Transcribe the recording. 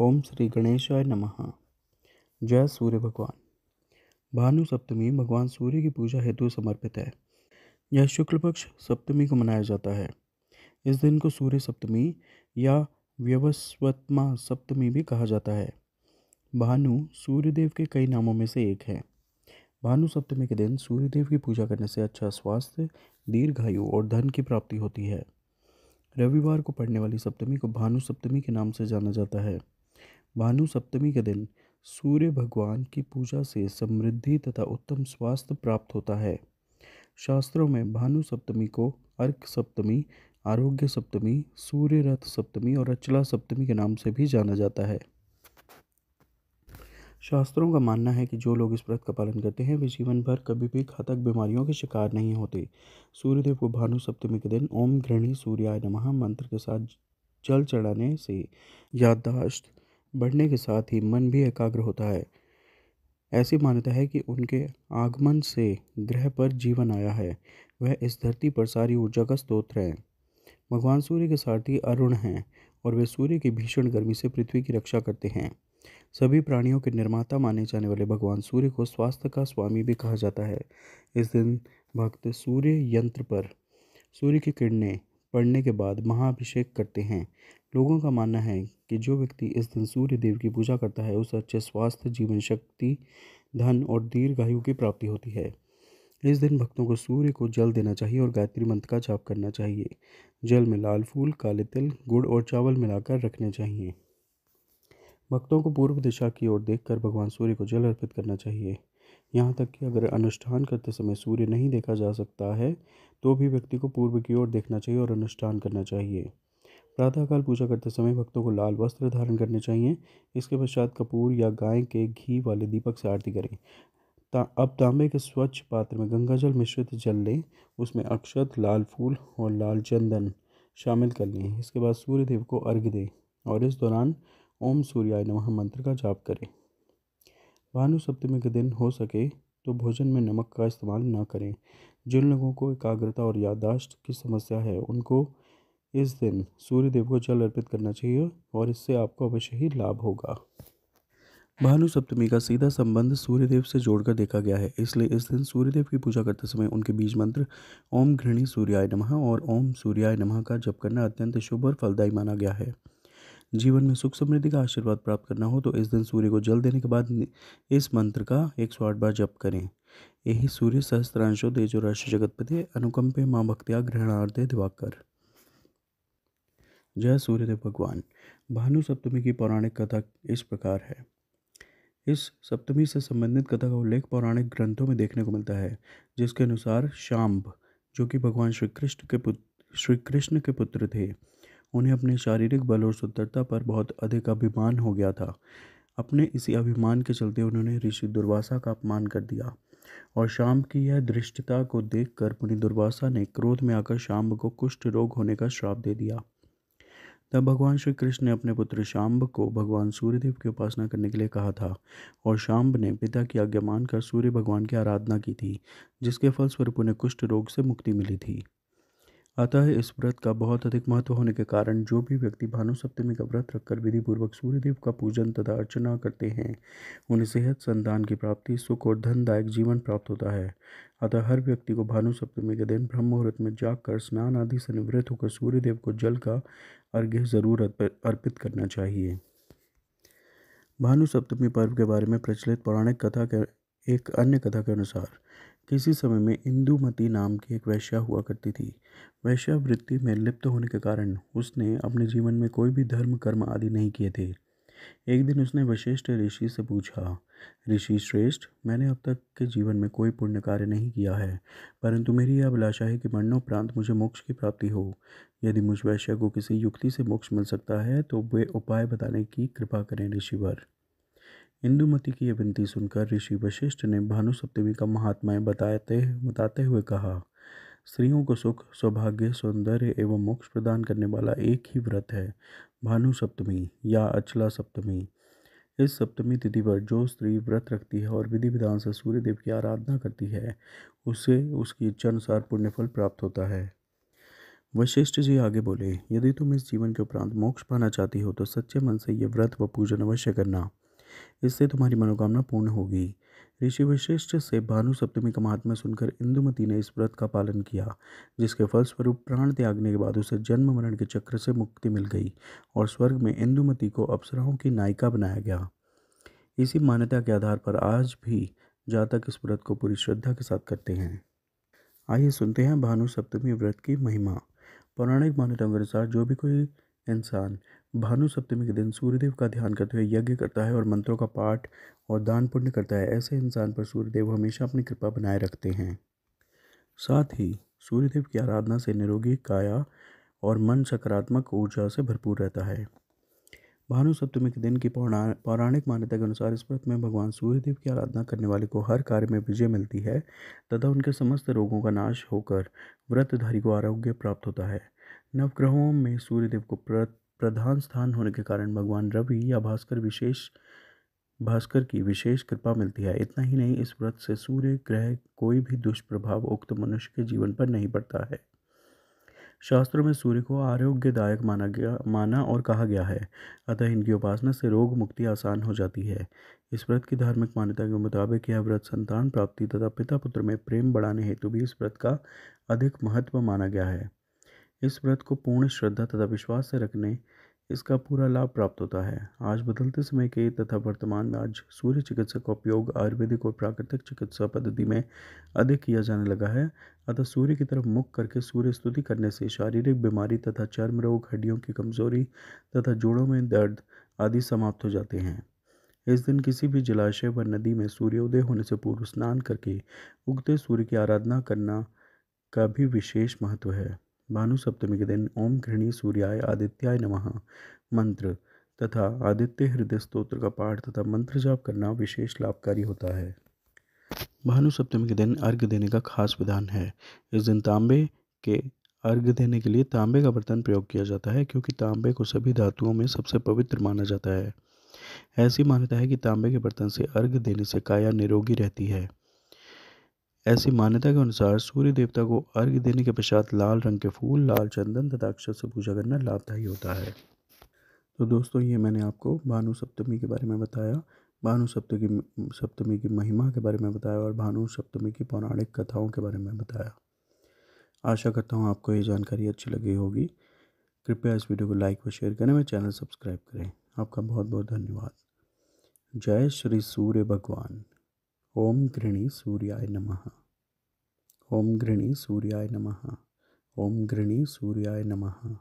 ओम श्री गणेशाय नमः। जय सूर्य भगवान। भानु सप्तमी भगवान सूर्य की पूजा हेतु समर्पित है। यह शुक्ल पक्ष सप्तमी को मनाया जाता है। इस दिन को सूर्य सप्तमी या व्यवस्वतमा सप्तमी भी कहा जाता है। भानु सूर्यदेव के कई नामों में से एक है। भानु सप्तमी के दिन सूर्यदेव की पूजा करने से अच्छा स्वास्थ्य, दीर्घायु और धन की प्राप्ति होती है। रविवार को पड़ने वाली सप्तमी को भानु सप्तमी के नाम से जाना जाता है। भानु सप्तमी के दिन सूर्य भगवान की पूजा से समृद्धि तथा उत्तम स्वास्थ्य प्राप्त होता है। शास्त्रों में भानु सप्तमी को अर्क सप्तमी, आरोग्य सप्तमी, सूर्य रथ सप्तमी और अचला सप्तमी के नाम से भी जाना जाता है। शास्त्रों का मानना है कि जो लोग इस व्रत का पालन करते हैं वे जीवन भर कभी भी घातक बीमारियों के शिकार नहीं होते। सूर्यदेव को भानु सप्तमी के दिन ओम गृणी सूर्याय नमः मंत्र के साथ जल चढ़ाने से याददाश्त बढ़ने के साथ ही मन भी एकाग्र होता है। ऐसी मान्यता है कि उनके आगमन से ग्रह पर जीवन आया है। वह इस धरती पर सारी ऊर्जा का स्रोत है। भगवान सूर्य के सारथी अरुण हैं और वे सूर्य की भीषण गर्मी से पृथ्वी की रक्षा करते हैं। सभी प्राणियों के निर्माता माने जाने वाले भगवान सूर्य को स्वास्थ्य का स्वामी भी कहा जाता है। इस दिन भक्त सूर्य यंत्र पर सूर्य की किरणें पड़ने के बाद महाअभिषेक करते हैं। लोगों का मानना है कि जो व्यक्ति इस दिन सूर्य देव की पूजा करता है उसे अच्छे स्वास्थ्य, जीवन शक्ति, धन और दीर्घायु की प्राप्ति होती है। इस दिन भक्तों को सूर्य को जल देना चाहिए और गायत्री मंत्र का जाप करना चाहिए। जल में लाल फूल, काले तिल, गुड़ और चावल मिलाकर रखने चाहिए। भक्तों को पूर्व दिशा की ओर देखकर भगवान सूर्य को जल अर्पित करना चाहिए। यहाँ तक कि अगर अनुष्ठान करते समय सूर्य नहीं देखा जा सकता है तो भी व्यक्ति को पूर्व की ओर देखना चाहिए और अनुष्ठान करना चाहिए। प्रातःकाल पूजा करते समय भक्तों को लाल वस्त्र धारण करने चाहिए। इसके पश्चात कपूर या गाय के घी वाले दीपक से आरती करें। अब तांबे के स्वच्छ पात्र में गंगाजल मिश्रित जल लें। उसमें अक्षत, लाल फूल और लाल चंदन शामिल कर लें। इसके बाद सूर्य देव को अर्घ्य दें और इस दौरान ओम सूर्याय नमः मंत्र का जाप करें। भानु सप्तमी के दिन हो सके तो भोजन में नमक का इस्तेमाल न करें। जिन लोगों को एकाग्रता और याददाश्त की समस्या है उनको इस दिन सूर्य देव को जल अर्पित करना चाहिए और इससे आपको अवश्य ही लाभ होगा। भानु सप्तमी का सीधा संबंध सूर्यदेव से जोड़कर देखा गया है, इसलिए इस दिन सूर्यदेव की पूजा करते समय उनके बीज मंत्र ओम घृणी सूर्याय नमः और ओम सूर्याय नमः का जप करना अत्यंत शुभ और फलदायी माना गया है। जीवन में सुख समृद्धि का आशीर्वाद प्राप्त करना हो तो इस दिन सूर्य को जल देने के बाद इस मंत्र का 108 बार जप करें। यही सूर्य सहस्त्रांशो तेजो राशि जगतपति अनुकंपे मां भक्त्या ग्रहणार्थे दिवाकर। जय सूर्यदेव भगवान। भानु सप्तमी की पौराणिक कथा इस प्रकार है। इस सप्तमी से संबंधित कथा का उल्लेख पौराणिक ग्रंथों में देखने को मिलता है, जिसके अनुसार शाम्ब, जो कि भगवान श्री कृष्ण के पुत्र थे, उन्हें अपने शारीरिक बल और सुंदरता पर बहुत अधिक अभिमान हो गया था। अपने इसी अभिमान के चलते उन्होंने ऋषि दुर्वासा का अपमान कर दिया और शाम्ब की यह धृष्टता को देखकर मुनि दुर्वासा ने क्रोध में आकर शाम्ब को कुष्ठ रोग होने का श्राप दे दिया। तब भगवान श्री कृष्ण ने अपने पुत्र शाम्ब को भगवान सूर्यदेव की उपासना करने के लिए कहा था और शाम्ब ने पिता की आज्ञा मानकर सूर्य भगवान की आराधना की थी, जिसके फलस्वरूप उन्हें कुष्ठ रोग से मुक्ति मिली थी। अतः इस व्रत का बहुत अधिक महत्व होने के कारण जो भी व्यक्ति भानु सप्तमी का व्रत रखकर विधिपूर्वक सूर्यदेव का पूजन तथा अर्चना करते हैं उन्हें सेहत, संतान की प्राप्ति, सुख और धनदायक जीवन प्राप्त होता है। अतः हर व्यक्ति को भानु सप्तमी के दिन ब्रह्म मुहूर्त में जागकर स्नान आदि से निवृत्त होकर सूर्यदेव को जल का अर्घ्य जरूर अर्पित करना चाहिए। भानु सप्तमी पर्व के बारे में प्रचलित पौराणिक कथा के एक अन्य कथा के अनुसार किसी समय में इंदुमती नाम की एक वैश्या हुआ करती थी। वैश्यावृत्ति में लिप्त होने के कारण उसने अपने जीवन में कोई भी धर्म कर्म आदि नहीं किए थे। एक दिन उसने वशिष्ठ ऋषि से पूछा, ऋषि श्रेष्ठ, मैंने अब तक के जीवन में कोई पुण्य कार्य नहीं किया है, परंतु मेरी यह अभिलाषा है कि मरणोपरांत मुझे मोक्ष की प्राप्ति हो। यदि मुझ वैश्य को किसी युक्ति से मोक्ष मिल सकता है तो वे उपाय बताने की कृपा करें ऋषिवर। इंदुमती की यह विनती सुनकर ऋषि वशिष्ठ ने भानु सप्तमी का महात्म्य बताते हुए कहा, स्त्रियों को सुख, सौभाग्य, सौंदर्य एवं मोक्ष प्रदान करने वाला एक ही व्रत है, भानु सप्तमी या अचला सप्तमी। इस सप्तमी तिथि पर जो स्त्री व्रत रखती है और विधि विधान से सूर्यदेव की आराधना करती है उसे उसकी इच्छा अनुसार पुण्यफल प्राप्त होता है। वशिष्ठ जी आगे बोले, यदि तुम इस जीवन के उपरांत मोक्ष पाना चाहती हो तो सच्चे मन से ये व्रत व पूजन अवश्य करना। इससे तुम्हारी मनोकामना पूर्ण होगी। ऋषि वशिष्ठ से भानु सप्तमी का महात्म्य सुनकर इंदुमती ने इस व्रत का पालन किया, जिसके फलस्वरूप प्राण त्यागने के बाद उसे जन्म मरण के चक्र से मुक्ति मिल गई और स्वर्ग में इंदुमती को अप्सराओं की नायिका बनाया गया। इसी मान्यता के आधार पर आज भी जातक इस व्रत को पूरी श्रद्धा के साथ करते हैं। आइए सुनते हैं भानु सप्तमी व्रत की महिमा। पौराणिक मान्यताओं के अनुसार जो भी कोई इंसान भानु सप्तमी के दिन सूर्यदेव का ध्यान करते हुए यज्ञ करता है और मंत्रों का पाठ और दान पुण्य करता है, ऐसे इंसान पर सूर्यदेव हमेशा अपनी कृपा बनाए रखते हैं। साथ ही सूर्यदेव की आराधना से निरोगी काया और मन सकारात्मक ऊर्जा से भरपूर रहता है। भानु सप्तमी के दिन की पौराणिक मान्यता के अनुसार इस व्रत में भगवान सूर्यदेव की आराधना करने वाले को हर कार्य में विजय मिलती है तथा उनके समस्त रोगों का नाश होकर व्रतधारी को आरोग्य प्राप्त होता है। नवग्रहों में सूर्यदेव को प्रधान स्थान होने के कारण भगवान रवि या भास्कर की विशेष कृपा मिलती है। इतना ही नहीं, इस व्रत से सूर्य ग्रह कोई भी दुष्प्रभाव उक्त मनुष्य के जीवन पर नहीं पड़ता है। शास्त्रों में सूर्य को आरोग्यदायक माना और कहा गया है, अतः इनकी उपासना से रोग मुक्ति आसान हो जाती है। इस व्रत की धार्मिक मान्यता के मुताबिक यह व्रत संतान प्राप्ति तथा पिता पुत्र में प्रेम बढ़ाने हेतु भी इस व्रत का अधिक महत्व माना गया है। इस व्रत को पूर्ण श्रद्धा तथा विश्वास से रखने इसका पूरा लाभ प्राप्त होता है। आज बदलते समय के तथा वर्तमान में आज सूर्य चिकित्सा का उपयोग आयुर्वेदिक और प्राकृतिक चिकित्सा पद्धति में अधिक किया जाने लगा है। अतः सूर्य की तरफ मुख करके सूर्य स्तुति करने से शारीरिक बीमारी तथा चर्म रोग, हड्डियों की कमजोरी तथा जोड़ों में दर्द आदि समाप्त हो जाते हैं। इस दिन किसी भी जलाशय व नदी में सूर्योदय होने से पूर्व स्नान करके उगते सूर्य की आराधना करना का भी विशेष महत्व है। भानु सप्तमी के दिन ओम गृहणी सूर्याय आदित्याय नमः मंत्र तथा आदित्य हृदय स्तोत्र का पाठ तथा मंत्र जाप करना विशेष लाभकारी होता है। भानु सप्तमी के दिन अर्घ्य देने का खास विधान है। इस दिन तांबे के अर्घ्य देने के लिए तांबे का बर्तन प्रयोग किया जाता है, क्योंकि तांबे को सभी धातुओं में सबसे पवित्र माना जाता है। ऐसी मान्यता है कि तांबे के बर्तन से अर्घ्य देने से काया निरोगी रहती है। ऐसी मान्यता के अनुसार सूर्य देवता को अर्घ्य देने के पश्चात लाल रंग के फूल, लाल चंदन तथा अक्षत से पूजा करना लाभदायी होता है। तो दोस्तों, ये मैंने आपको भानु सप्तमी के बारे में बताया, भानु सप्तमी की महिमा के बारे में बताया और भानु सप्तमी की पौराणिक कथाओं के बारे में बताया। आशा करता हूँ आपको ये जानकारी अच्छी लगी होगी। कृपया इस वीडियो को लाइक व शेयर करें, मेरे चैनल सब्सक्राइब करें। आपका बहुत बहुत धन्यवाद। जय श्री सूर्य भगवान। ओम गृहणी सूर्याय नमः। ओम गृहणी सूर्याय नमः। ओम गृहणी सूर्याय नमः।